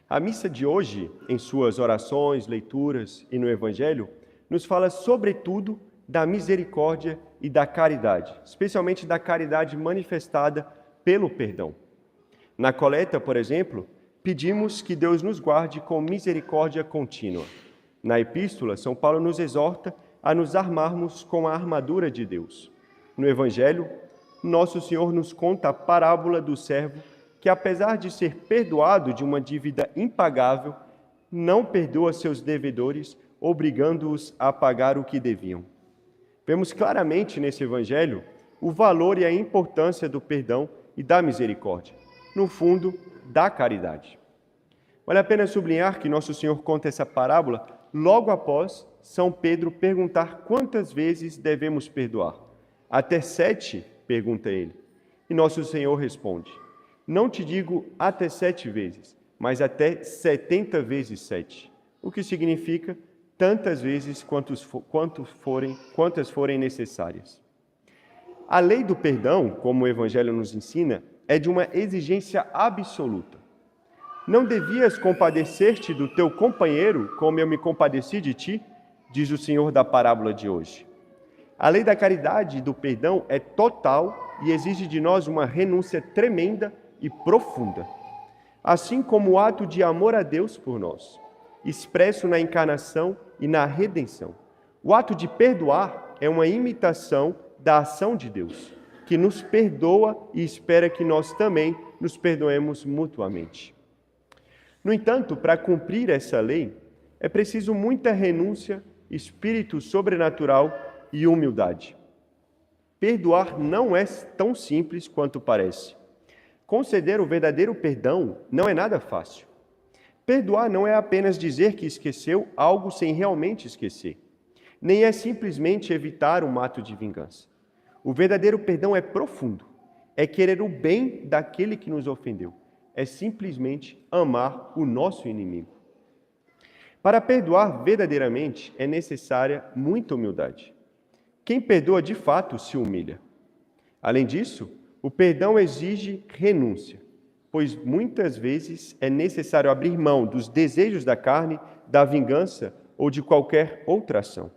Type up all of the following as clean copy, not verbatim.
A missa de hoje, em suas orações, leituras e no Evangelho, nos fala sobretudo da misericórdia e da caridade, especialmente da caridade manifestada pelo perdão. Na coleta, por exemplo, pedimos que Deus nos guarde com misericórdia contínua. Na epístola, São Paulo nos exorta a nos armarmos com a armadura de Deus. No Evangelho, Nosso Senhor nos conta a parábola do servo que, apesar de ser perdoado de uma dívida impagável, não perdoa seus devedores, obrigando-os a pagar o que deviam. Vemos claramente nesse Evangelho o valor e a importância do perdão e da misericórdia, no fundo, da caridade. Vale a pena sublinhar que Nosso Senhor conta essa parábola logo após São Pedro perguntar quantas vezes devemos perdoar. Até 7, pergunta ele. E Nosso Senhor responde: não te digo até 7 vezes, mas até 70 vezes 7. O que significa tantas vezes quantas forem necessárias. A lei do perdão, como o Evangelho nos ensina, é de uma exigência absoluta. Não devias compadecer-te do teu companheiro como eu me compadeci de ti, diz o Senhor da parábola de hoje. A lei da caridade e do perdão é total e exige de nós uma renúncia tremenda e profunda. Assim como o ato de amor a Deus por nós, expresso na encarnação e na redenção. O ato de perdoar é uma imitação da ação de Deus, que nos perdoa e espera que nós também nos perdoemos mutuamente. No entanto, para cumprir essa lei, é preciso muita renúncia, espírito sobrenatural e humildade. Perdoar não é tão simples quanto parece. Conceder o verdadeiro perdão não é nada fácil. Perdoar não é apenas dizer que esqueceu algo sem realmente esquecer. Nem é simplesmente evitar um ato de vingança. O verdadeiro perdão é profundo. É querer o bem daquele que nos ofendeu. É simplesmente amar o nosso inimigo. Para perdoar verdadeiramente é necessária muita humildade. Quem perdoa de fato se humilha. Além disso, o perdão exige renúncia, pois muitas vezes é necessário abrir mão dos desejos da carne, da vingança ou de qualquer outra ação.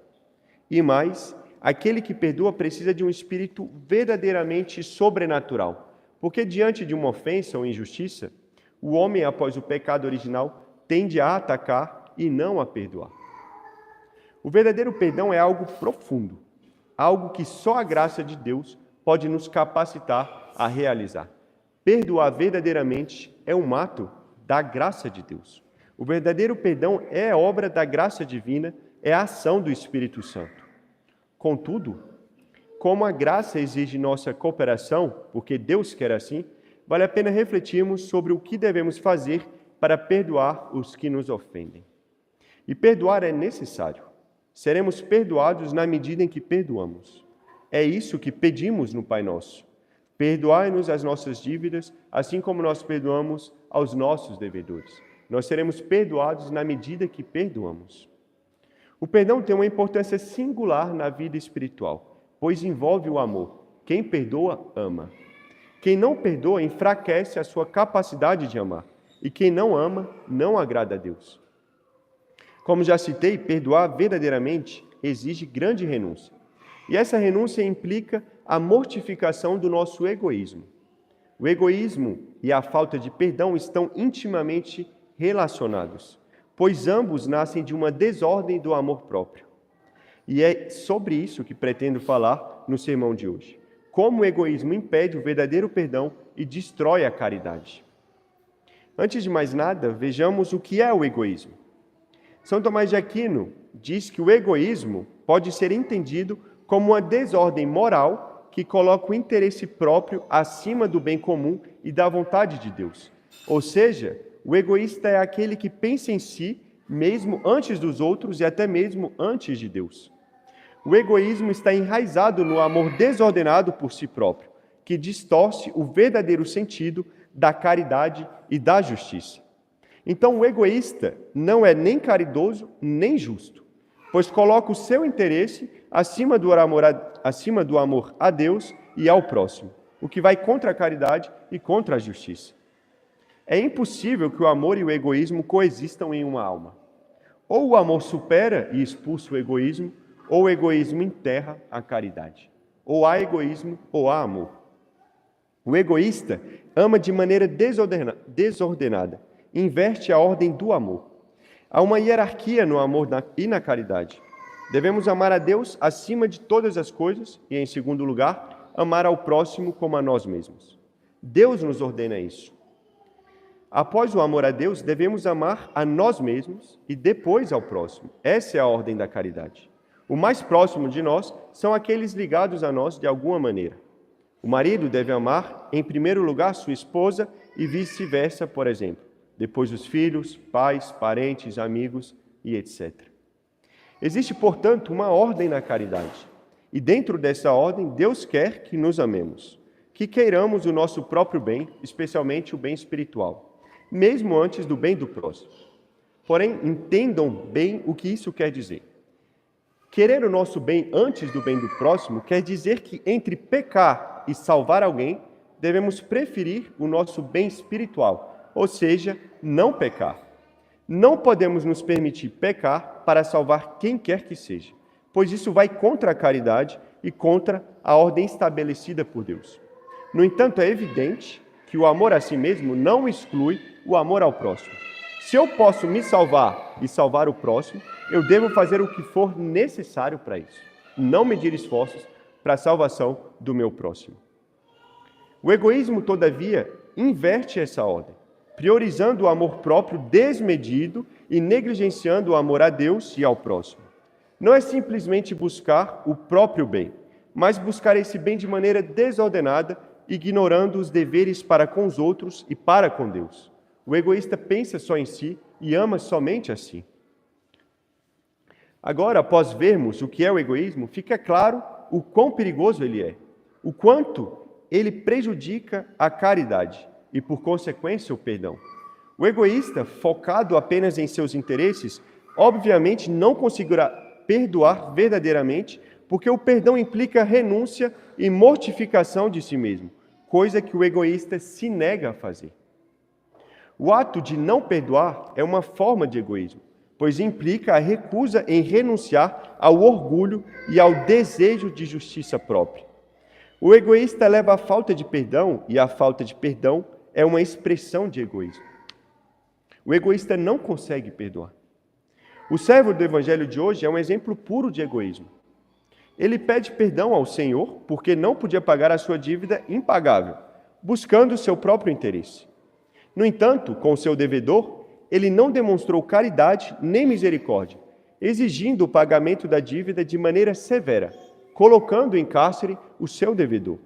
E mais, aquele que perdoa precisa de um espírito verdadeiramente sobrenatural, porque diante de uma ofensa ou injustiça, o homem, após o pecado original, tende a atacar e não a perdoar. O verdadeiro perdão é algo profundo, algo que só a graça de Deus pode nos capacitar a realizar. Perdoar verdadeiramente é um ato da graça de Deus. O verdadeiro perdão é obra da graça divina, é a ação do Espírito Santo. Contudo, como a graça exige nossa cooperação, porque Deus quer assim, vale a pena refletirmos sobre o que devemos fazer para perdoar os que nos ofendem. E perdoar é necessário. Seremos perdoados na medida em que perdoamos. É isso que pedimos no Pai Nosso. Perdoai-nos as nossas dívidas, assim como nós perdoamos aos nossos devedores. Nós seremos perdoados na medida que perdoamos. O perdão tem uma importância singular na vida espiritual, pois envolve o amor. Quem perdoa, ama. Quem não perdoa, enfraquece a sua capacidade de amar. E quem não ama, não agrada a Deus. Como já citei, perdoar verdadeiramente exige grande renúncia. E essa renúncia implica a mortificação do nosso egoísmo. O egoísmo e a falta de perdão estão intimamente relacionados, pois ambos nascem de uma desordem do amor próprio. E é sobre isso que pretendo falar no sermão de hoje. Como o egoísmo impede o verdadeiro perdão e destrói a caridade. Antes de mais nada, vejamos o que é o egoísmo. São Tomás de Aquino diz que o egoísmo pode ser entendido como uma desordem moral que coloca o interesse próprio acima do bem comum e da vontade de Deus. Ou seja, o egoísta é aquele que pensa em si, mesmo antes dos outros e até mesmo antes de Deus. O egoísmo está enraizado no amor desordenado por si próprio, que distorce o verdadeiro sentido da caridade e da justiça. Então, o egoísta não é nem caridoso, nem justo, pois coloca o seu interesse acima do amor a Deus e ao próximo, o que vai contra a caridade e contra a justiça. É impossível que o amor e o egoísmo coexistam em uma alma. Ou o amor supera e expulsa o egoísmo, ou o egoísmo enterra a caridade. Ou há egoísmo, ou há amor. O egoísta ama de maneira desordenada, inverte a ordem do amor. Há uma hierarquia no amor e na caridade. Devemos amar a Deus acima de todas as coisas e, em segundo lugar, amar ao próximo como a nós mesmos. Deus nos ordena isso. Após o amor a Deus, devemos amar a nós mesmos e depois ao próximo. Essa é a ordem da caridade. O mais próximo de nós são aqueles ligados a nós de alguma maneira. O marido deve amar, em primeiro lugar, sua esposa e vice-versa, por exemplo. Depois os filhos, pais, parentes, amigos e etc. Existe, portanto, uma ordem na caridade. E dentro dessa ordem, Deus quer que nos amemos, que queiramos o nosso próprio bem, especialmente o bem espiritual, mesmo antes do bem do próximo. Porém, entendam bem o que isso quer dizer. Querer o nosso bem antes do bem do próximo quer dizer que entre pecar e salvar alguém, devemos preferir o nosso bem espiritual, ou seja, não pecar. Não podemos nos permitir pecar para salvar quem quer que seja, pois isso vai contra a caridade e contra a ordem estabelecida por Deus. No entanto, é evidente que o amor a si mesmo não exclui o amor ao próximo. Se eu posso me salvar e salvar o próximo, eu devo fazer o que for necessário para isso, não medir esforços para a salvação do meu próximo. O egoísmo, todavia, inverte essa ordem, priorizando o amor próprio desmedido e negligenciando o amor a Deus e ao próximo. Não é simplesmente buscar o próprio bem, mas buscar esse bem de maneira desordenada, ignorando os deveres para com os outros e para com Deus. O egoísta pensa só em si e ama somente a si. Agora, após vermos o que é o egoísmo, fica claro o quão perigoso ele é, o quanto ele prejudica a caridade e, por consequência, o perdão. O egoísta, focado apenas em seus interesses, obviamente não conseguirá perdoar verdadeiramente, porque o perdão implica renúncia e mortificação de si mesmo, coisa que o egoísta se nega a fazer. O ato de não perdoar é uma forma de egoísmo, pois implica a recusa em renunciar ao orgulho e ao desejo de justiça própria. O egoísta leva à falta de perdão, e a falta de perdão é uma expressão de egoísmo. O egoísta não consegue perdoar. O servo do evangelho de hoje é um exemplo puro de egoísmo. Ele pede perdão ao Senhor porque não podia pagar a sua dívida impagável, buscando o seu próprio interesse. No entanto, com o seu devedor, ele não demonstrou caridade nem misericórdia, exigindo o pagamento da dívida de maneira severa, colocando em cárcere o seu devedor.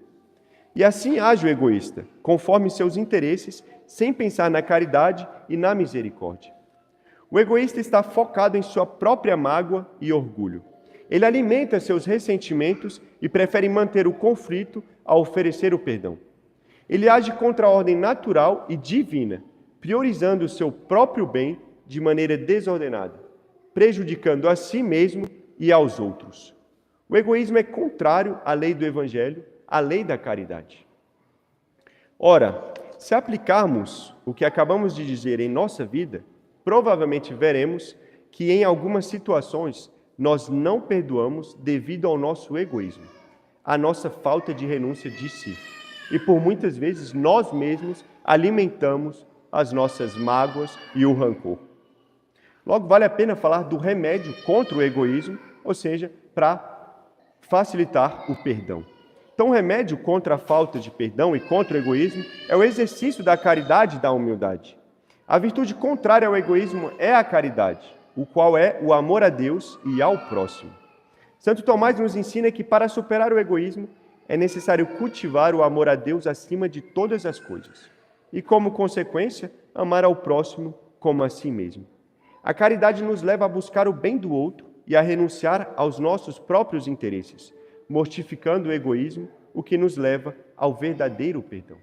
E assim age o egoísta, conforme seus interesses, sem pensar na caridade e na misericórdia. O egoísta está focado em sua própria mágoa e orgulho. Ele alimenta seus ressentimentos e prefere manter o conflito a oferecer o perdão. Ele age contra a ordem natural e divina, priorizando o seu próprio bem de maneira desordenada, prejudicando a si mesmo e aos outros. O egoísmo é contrário à lei do Evangelho, à lei da caridade. Ora, se aplicarmos o que acabamos de dizer em nossa vida, provavelmente veremos que em algumas situações nós não perdoamos devido ao nosso egoísmo, à nossa falta de renúncia de si. E por muitas vezes nós mesmos alimentamos as nossas mágoas e o rancor. Logo, vale a pena falar do remédio contra o egoísmo, ou seja, para facilitar o perdão. Então, o remédio contra a falta de perdão e contra o egoísmo é o exercício da caridade e da humildade. A virtude contrária ao egoísmo é a caridade, o qual é o amor a Deus e ao próximo. Santo Tomás nos ensina que para superar o egoísmo é necessário cultivar o amor a Deus acima de todas as coisas e, como consequência, amar ao próximo como a si mesmo. A caridade nos leva a buscar o bem do outro e a renunciar aos nossos próprios interesses, mortificando o egoísmo, o que nos leva ao verdadeiro perdão.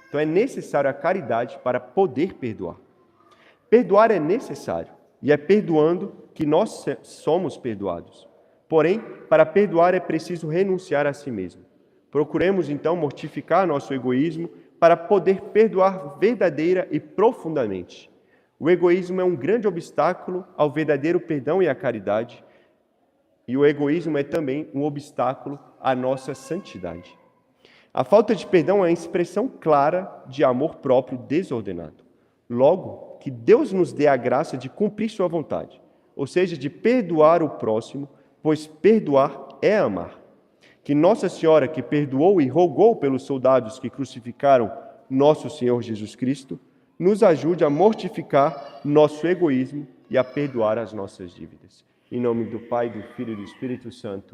Então é necessário a caridade para poder perdoar. Perdoar é necessário, e é perdoando que nós somos perdoados. Porém, para perdoar é preciso renunciar a si mesmo. Procuremos, então, mortificar nosso egoísmo, para poder perdoar verdadeira e profundamente. O egoísmo é um grande obstáculo ao verdadeiro perdão e à caridade, e o egoísmo é também um obstáculo à nossa santidade. A falta de perdão é a expressão clara de amor próprio desordenado. Logo, que Deus nos dê a graça de cumprir sua vontade, ou seja, de perdoar o próximo, pois perdoar é amar. Que Nossa Senhora, que perdoou e rogou pelos soldados que crucificaram nosso Senhor Jesus Cristo, nos ajude a mortificar nosso egoísmo e a perdoar as nossas dívidas. Em nome do Pai, do Filho e do Espírito Santo.